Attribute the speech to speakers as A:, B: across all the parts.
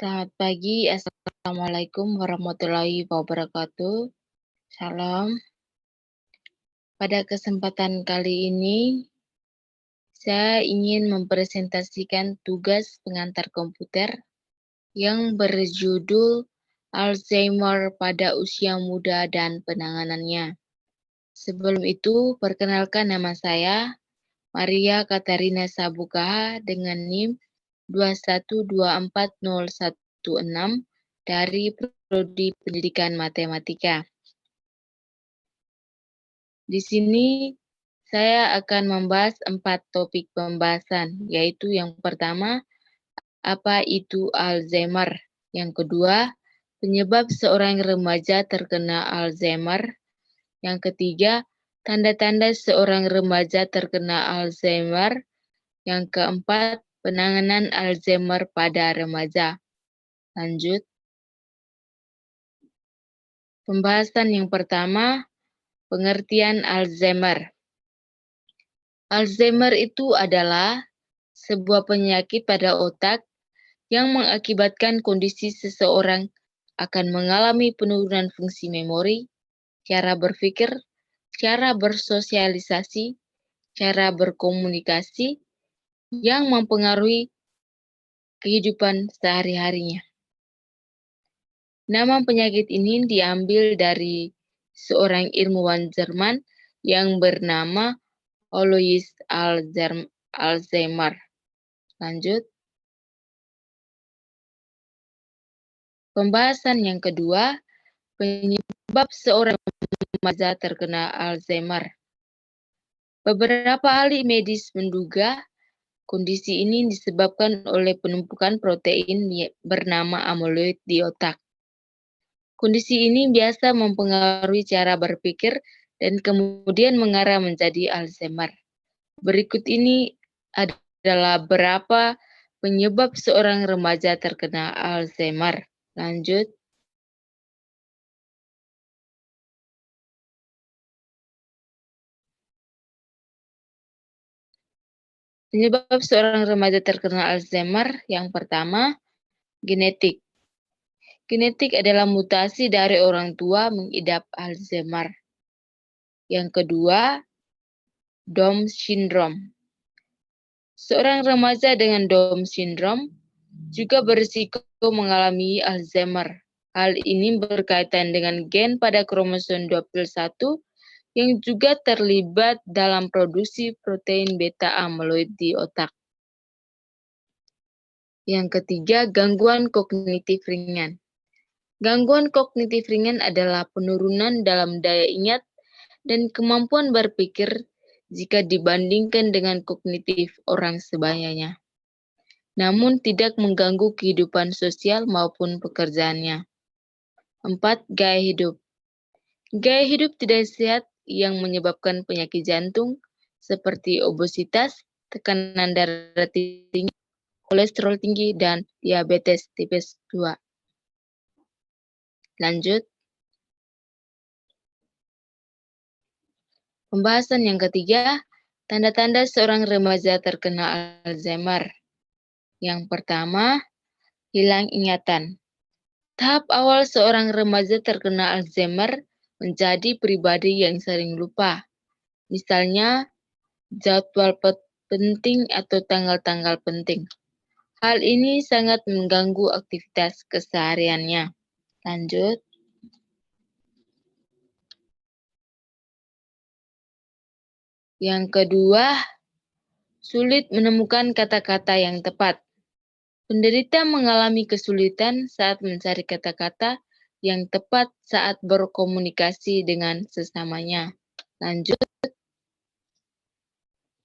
A: Selamat pagi, Assalamualaikum warahmatullahi wabarakatuh. Salam. Pada kesempatan kali ini, saya ingin mempresentasikan tugas pengantar komputer yang berjudul Alzheimer pada usia muda dan penanganannya. Sebelum itu, perkenalkan nama saya, Maria Katarina Sabukaha dengan NIM 2124016 dari Prodi Pendidikan Matematika. Di sini saya akan membahas 4 topik pembahasan, yaitu yang pertama, apa itu Alzheimer? Yang kedua, penyebab seorang remaja terkena Alzheimer. Yang ketiga, tanda-tanda seorang remaja terkena Alzheimer. Yang keempat, penanganan Alzheimer pada remaja. Lanjut. Pembahasan yang pertama, pengertian Alzheimer. Alzheimer itu adalah sebuah penyakit pada otak yang mengakibatkan kondisi seseorang akan mengalami penurunan fungsi memori, cara berpikir, cara bersosialisasi, cara berkomunikasi yang mempengaruhi kehidupan sehari-harinya. Nama penyakit ini diambil dari seorang ilmuwan Jerman yang bernama Alois Alzheimer. Lanjut. Pembahasan yang kedua, penyebab seorang remaja terkena Alzheimer. Beberapa ahli medis menduga kondisi ini disebabkan oleh penumpukan protein bernama amyloid di otak. Kondisi ini biasa mempengaruhi cara berpikir dan kemudian mengarah menjadi Alzheimer. Berikut ini adalah beberapa penyebab seorang remaja terkena Alzheimer. Lanjut. Penyebab seorang remaja terkena Alzheimer yang pertama, genetik. Genetik adalah mutasi dari orang tua mengidap Alzheimer. Yang kedua, Down syndrome. Seorang remaja dengan Down syndrome juga berisiko mengalami Alzheimer. Hal ini berkaitan dengan gen pada kromosom 21 yang juga terlibat dalam produksi protein beta amyloid di otak. Yang ketiga, gangguan kognitif ringan. Gangguan kognitif ringan adalah penurunan dalam daya ingat dan kemampuan berpikir jika dibandingkan dengan kognitif orang sebayanya, namun tidak mengganggu kehidupan sosial maupun pekerjaannya. 4. Gaya hidup. Gaya hidup tidak sehat yang menyebabkan penyakit jantung seperti obesitas, tekanan darah tinggi, kolesterol tinggi, dan diabetes tipe 2. Lanjut. Pembahasan yang ketiga, tanda-tanda seorang remaja terkena Alzheimer. Yang pertama, hilang ingatan. Tahap awal seorang remaja terkena Alzheimer menjadi pribadi yang sering lupa. Misalnya, jadwal penting atau tanggal-tanggal penting. Hal ini sangat mengganggu aktivitas kesehariannya. Lanjut. Yang kedua, sulit menemukan kata-kata yang tepat. Penderita mengalami kesulitan saat mencari kata-kata yang tepat saat berkomunikasi dengan sesamanya. Lanjut.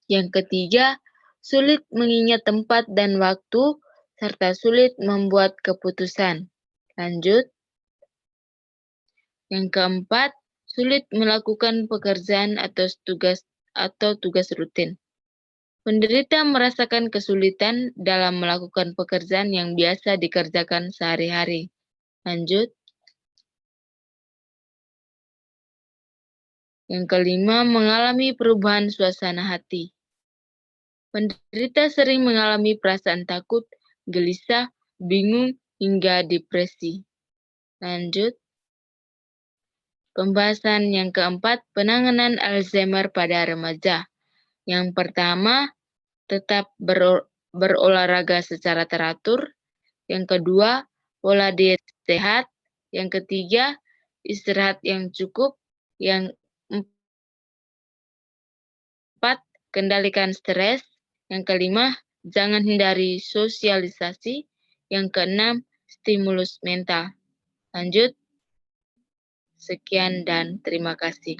A: Yang ketiga, sulit mengingat tempat dan waktu, serta sulit membuat keputusan. Lanjut. Yang keempat, sulit melakukan pekerjaan atau tugas rutin. Penderita merasakan kesulitan dalam melakukan pekerjaan yang biasa dikerjakan sehari-hari. Lanjut. Yang kelima, mengalami perubahan suasana hati. Penderita sering mengalami perasaan takut, gelisah, bingung, hingga depresi. Lanjut. Pembahasan yang keempat, penanganan Alzheimer pada remaja. Yang pertama, tetap berolahraga secara teratur. Yang kedua, pola diet sehat. Yang ketiga, istirahat yang cukup. Yang empat, kendalikan stres. Yang kelima, jangan hindari sosialisasi. Yang keenam, stimulus mental. Lanjut. Sekian dan terima kasih.